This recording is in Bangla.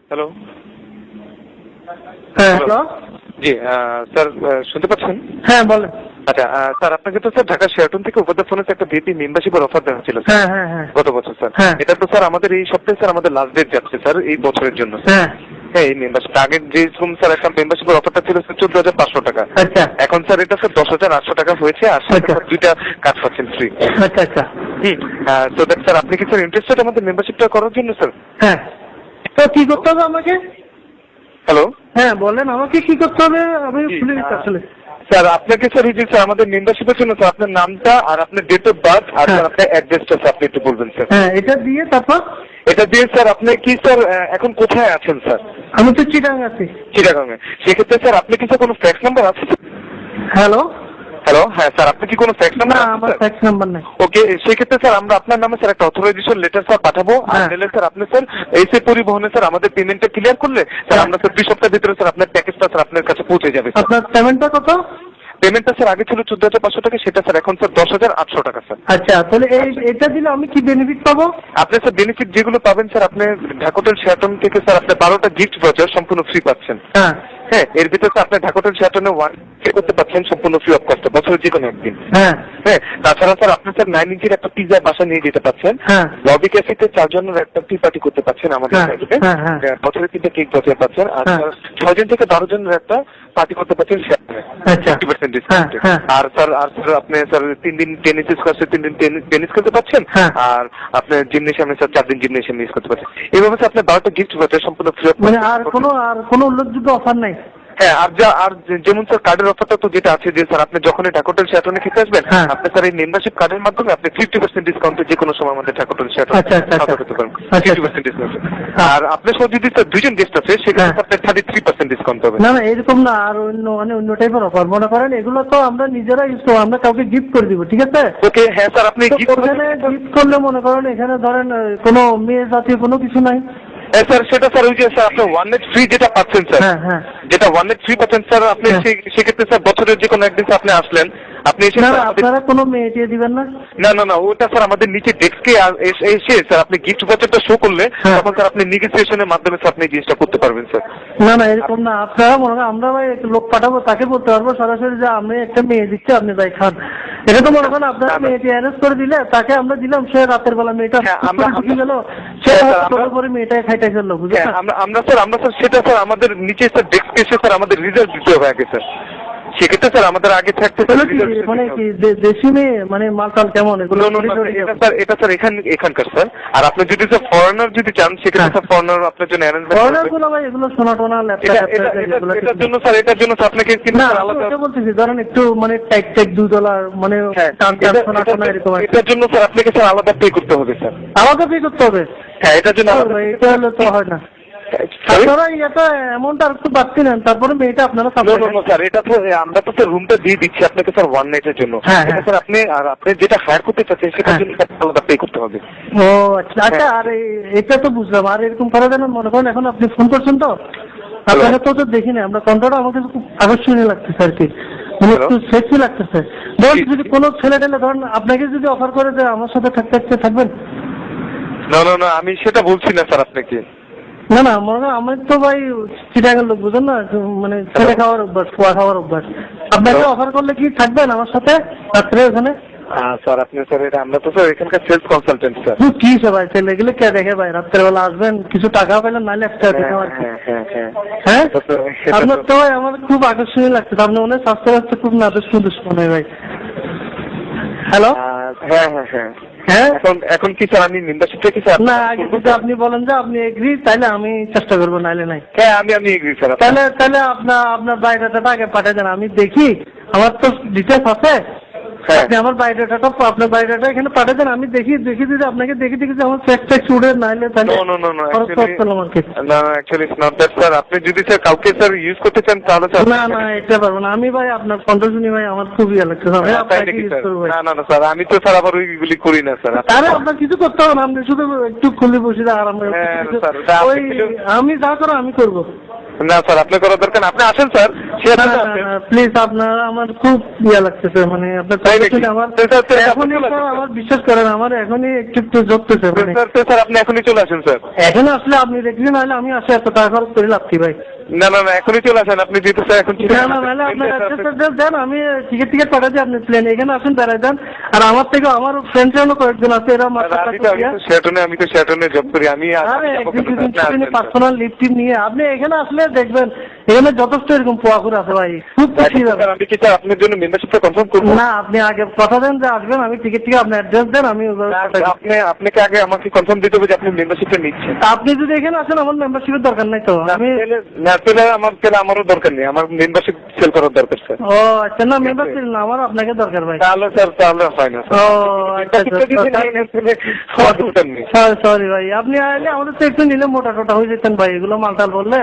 হ্যালো। হ্যাঁ হ্যালো। জি স্যার, শুনতে পাচ্ছেন? হ্যাঁ বলেন। আচ্ছা স্যার, আপনাকে তো স্যার ঢাকা শেরাটন থেকে ভোডাফোনের একটা ভিপি মেম্বারশিপের অফার দেওয়া ছিল হ্যাঁ হ্যাঁ হ্যাঁ গত বছর স্যার। হ্যাঁ এটা তো স্যার আমাদের এই সপ্তাহে স্যার আমাদের লাস্ট ডেট যাচ্ছে স্যার এই বছরের জন্য। হ্যাঁ হ্যাঁ, এই মেম্বারশিপ আগে যেরকম স্যার একটা মেম্বারশিপের অফারটা ছিল স্যার 14,500 টাকা। আচ্ছা এখন স্যার এটা স্যার 10,800 টাকা হয়েছে, আর সাথে আচ্ছা। স্যার 2টা কাজ পাচ্ছেন ফ্রি। আচ্ছা আচ্ছা তো দ্যাট স্যার, আপনি কি স্যার ইন্টারেস্টেড আমাদের মেম্বারশিপটা করার জন্য স্যার? হ্যাঁ। তো কি করতে হবে আমাকে? হ্যালো। হ্যাঁ বলেন, আমাকে কি করতে হবে? আমি ভুলে গেছি আসলে। স্যার আপনাকে স্যার এই যে স্যার আমাদের মেম্বারশিপের জন্য স্যার আপনার নামটা আর আপনার ডেট অফ বার্থ আর স্যার আপনার অ্যাড্রেসটা স্যার আপনি একটু বলবেন স্যার। হ্যাঁ এটা দিয়ে তারপর? এটা দিয়ে স্যার আপনি কি স্যার এখন কোথায় আছেন স্যার? আমি তো চিটাং আছি। চিটাগাংয়ে। সেক্ষেত্রে স্যার আপনি কি স্যার কোনো ফ্যাক্স নাম্বার আছে? হ্যালো। হ্যালো, হ্যাঁ স্যার, আপনি কি কোনো ফ্যাক্স নাম্বার? না, আমার ফ্যাক্স নাম্বার নাই। ওকে, সেক্ষেত্রে স্যার আমরা আপনার নামে স্যার একটা অথরাইজেশন লেটার স্যার পাঠাবো, আর মেলে স্যার আপনি স্যার এসে পরিবহনে স্যার আমাদের পেমেন্টটা ক্লিয়ার করলে স্যার আমরা স্যার 2 সপ্তাহের ভিতরে স্যার আপনার প্যাকেজটা স্যার আপনার কাছে পৌঁছে যাবে। আপনার পেমেন্টটা কত? পেমেন্টটা স্যার আগে ছিল 14,500 টাকা, সেটা স্যার এখন স্যার 10,800 টাকা স্যার। আচ্ছা, তাহলে এটা দিলে আমি কি বেনিফিট পাবো? আপনি স্যার বেনিফিট যেগুলো পাবেন স্যার, আপনি ঢাকা হোটেল শেরাটন থেকে স্যার আপনি 12টা গিফট ভাউচার সম্পূর্ণ ফ্রি পাচ্ছেন। হ্যাঁ হ্যাঁ, এর ভিতরে আপনি ঢাকা হোটেল শেরাটনে 1 করতে পারছেন সম্পূর্ণ ফ্রি অফ কস্টে বছরের যে কোনো একদিন। হ্যাঁ হ্যাঁ, তাছাড়া স্যার আপনি স্যার 9 ইঞ্চির একটা পিজা বাসা নিয়ে যেতে পারছেন। হ্যাঁ লবি ক্যাফেতে 4 জনের একটা টি পার্টি করতে পারছেন আমাদের সাইডে। বছরের 3টা কেক বাঁচিয়ে পাচ্ছেন, আর 6 জন থেকে 12 জনের একটা পার্টি করতে পারছেন শেরাটনে 50% ডিসকাউন্টে। আর স্যার আপনি স্যার 3 দিন টেনিস স্কোয়াশে 3 দিন টেনিস খেলতে পাচ্ছেন, আর আপনি জিমনেশিয়ামে স্যার 4 দিন জিমনেশিয়াম ইউজ করতে পারছেন। এইভাবে স্যার আপনি 12টা গিফট পাচ্ছেন সম্পূর্ণ ফ্রি অফ। মানে আর কোনো উল্লেখযোগ্য অফার নাই? হ্যাঁ, আর যেমন স্যার কার্ডের অফারটা তো যেটা আছে যে স্যার আপনি যখনই ঢাকা হোটেল শেরাটনে খেতে আসবেন, আপনি স্যার এই মেম্বারশিপ কার্ডের মাধ্যমে আপনি 50% ডিসকাউন্টে যে কোনো সময় আমাদের ঢাকা হোটেল শেরাটনে খাওয়া করতে পারেন। 50% ডিসকাউন্ট। আর আপনার সাথে যদি স্যার 2 জন গেস্ট আছে সেক্ষেত্রে আপনার 33% ডিসকাউন্ট পাবেন। না না, এরকম না, আর অন্য টাইপের অফার মনে করেন। এগুলো তো আমরা নিজেরা ইউজ করবো, আমরা কাউকে গিফট করে দিব, ঠিক আছে? ওকে, হ্যাঁ স্যার, আপনি গিফট করলে মনে করেন এখানে ধরেন কোনো মেয়ে জাতীয় কোনো কিছু নাই। স্যার সেটা স্যার ওই যে স্যার আপনি 1 নাইট ফ্রি যেটা পাচ্ছেন স্যার, যেটা 1 নাইট ফ্রি পাচ্ছেন স্যার আপনি, সেক্ষেত্রে স্যার বছরের যে কোনো একদিন আপনি আসলেন, আপনি এসে আপনারা কোনো মেয়ে দিয়ে দিবেন না? না, ওটা স্যার আমাদের নিচে ডেস্কে এসে স্যার আপনি গিফট ভাউচারটা শো করলে তখন স্যার আপনি নেগোসিয়েশনের মাধ্যমে স্যার আপনি জিনিসটা করতে পারবেন স্যার। না এরকম না, আপনারা মনে করেন আমরা ভাই লোক পাঠাবো, তাকে বলতে পারবো সরাসরি যে আমি একটা মেয়ে দিচ্ছি, আপনি যাই খান। এটা তো মনে করেন আপনারা মেয়েটি অ্যারেঞ্জ করে দিলে, তাকে আমরা দিলাম, সে রাতের বেলা মেয়েটা ঢুকে গেল, সে পরে মেয়েটাকে খাইতে ফেললো, বুঝলেন? আমরা স্যার সেটা স্যার আমাদের নিচে স্যার ডেস্কে এসে স্যার আমাদের রিজার্ভ দিতে হবে আগে স্যার। সেক্ষেত্রে স্যার আমাদের আগে থাকতে মানে কি দেশি মেয়ে, মানে মালটাল কেমন এগুলো? এটা স্যার এখানকার স্যার। আর আপনি যদি স্যার ফরেনার যদি চান সেক্ষেত্রে স্যার ফরেনার আপনার জন্য অ্যারেঞ্জমেন্ট ফরেনার গুলো ভাই এগুলো সোনা টোনা এটার জন্য স্যার আপনাকে কিন্তু আলাদা বলতেছি, ধরেন একটু মানে টাইট $2 মানে এটার জন্য স্যার আপনাকে স্যার আলাদা পে করতে হবে স্যার। আলাদা পে করতে হবে? হ্যাঁ, এটার জন্য এটা হলে তো হয় না। আপনারা এটা অ্যামাউন্ট আর একটু বাড়তি নেন, তারপরে মেয়েটা আপনারা স্যার এটা তো আমরা তো স্যার রুমটা দিয়ে দিচ্ছি আপনাকে স্যার 1 নাইটের জন্য। স্যার আপনি যেটা হায়ার করতে চাচ্ছেন সেটার জন্য আলাদা পে করতে হবে। ও আচ্ছা, আর এটা তো বুঝলাম। আর এরকম করা যায় না, মনে করেন এখন আপনি ফোন করছেন তো, আপনাকে তো দেখি না, আমরা কন্ট্রাক্ট আমাকে খুব আকর্ষণীয় লাগতেছে আর কি, মানে একটু সেক্সি লাগতেছে। ধরুন যদি কোনো ছেলে টেলে ধরেন আপনাকে যদি অফার করে যে আমার সাথে থাকতে থাকবেন? না, আমি সেটা বলছি না স্যার আপনাকে। না মনে করেন আমার তো ভাই চিটাগাঙ্গের লোক, বুঝেন না, মানে ছেলে খাওয়ার অভ্যাস, খোয়া খাওয়ার অভ্যাস। আপনাকে অফার করলে কি থাকবেন আমার সাথে রাত্রে ওখানে? স্যার আপনি স্যার এটা আমরা তো স্যার এখানকার সেলস কনসালটেন্ট স্যার। কি ভাই ছেলে এগুলো কে দেখে ভাই? রাত্রেবেলা আসবেন, কিছু টাকা পেলেন, নাহলে একটা দেখে আমার। হ্যাঁ, আপনার তো ভাই আমার খুব আকর্ষণীয় লাগছে, আপনি মনে হয় স্বাস্থ্য রাখতে খুব নাদুস নুদুস মনে হয় ভাই। হ্যালো। হ্যাঁ, এখন কি স্যার আমি মেম্বারশিপটা কি স্যার? না, আগে যদি আপনি বলেন যে আপনি এগ্রি, তাইলে আমি চেষ্টা করবো, নাইলে নাই। হ্যাঁ, আমি এগ্রি স্যার। তাহলে আপনার বায়োডাটাটা আগে পাঠিয়ে দেন, আমি দেখি, আমার তো ডিটেলস আছে। আপনি আমার আপনার বায়োডাটা এখানে পাঠিয়ে দেন, আমি দেখি যদি আপনাকে দেখি আমার ফ্যাক্ট উড়ে, নাইলে তাহলে আপনি যদি স্যার কাউকে স্যার ইউজ করতে চান তাহলে না এটা পারবো না আমি ভাই। আপনার কন্ট্রোল শুনি ভাই আমার খুব ইয়ে লাগছে। না স্যার, আমি তো স্যার আবার ওইগুলি করি না স্যার। আরে আপনার কিছু করতে হবে না, আপনি শুধু একটু খুলে বসে আরাম। আমি যা করো আমি করবো। না স্যার, আপনি করার দরকার না, আপনি আসেন স্যার। প্লিজ, আপনার আমার খুব লাগতেছে, মানে আপনার আমার এখনই আমার বিশ্বাস করেন, আমার এখনই একটু জড়তেছে। স্যার আপনি এখনই চলে আসেন স্যার। এখন আসলে আপনি দেখলেন, নাহলে আমি আসে এত টাকা খরচ করে লাভ কি ভাই? না না না, এখনই চলে আসেন আপনি, যেহেতু স্যার এখন নাহলে আপনার অ্যাড্রেস দেন, আমি টিকিট পাঠাই দিই, আপনি প্লেন এখানে আসেন, বেড়াই দেন। আর আমার থেকে আমার ফ্রেন্ডসেরও কয়েকজন আছে, এরা আমি তো শেরটনে জব করি, আমি পার্সোনাল লিফট নিয়ে আপনি এখানে আসলে দেখবেন এখানে যথেষ্ট এরকম পোয়াকুর আছে ভাই, খুব খুশি যাবে। আমি কি স্যার আপনার জন্য মেম্বারশিপটা কনফার্ম করবো? না, আপনি আগে কথা দেন যে আসবেন, আমি টিকিট আপনি অ্যাড্রেস দেন, আমি আপনাকে আগে আমাকে কনফার্ম দিতে হবে যে আপনি মেম্বারশিপটা নিচ্ছেন। আপনি যদি এখানে আসেন, আমার মেম্বারশিপের দরকার নাই তো। আমি আমারও দরকার নেই, আমার মেম্বারশিপ সেল করার দরকার স্যার। ও আচ্ছা, না মেম্বারশিপ না, আমার আপনাকে দরকার ভাই। তাহলে স্যার তাহলে হয় না। ও আচ্ছা, সরি ভাই, আপনি আমাদের তো একটু নিলে মোটা টোটা হয়ে যেতেন ভাই, এগুলো মালটাল বললে।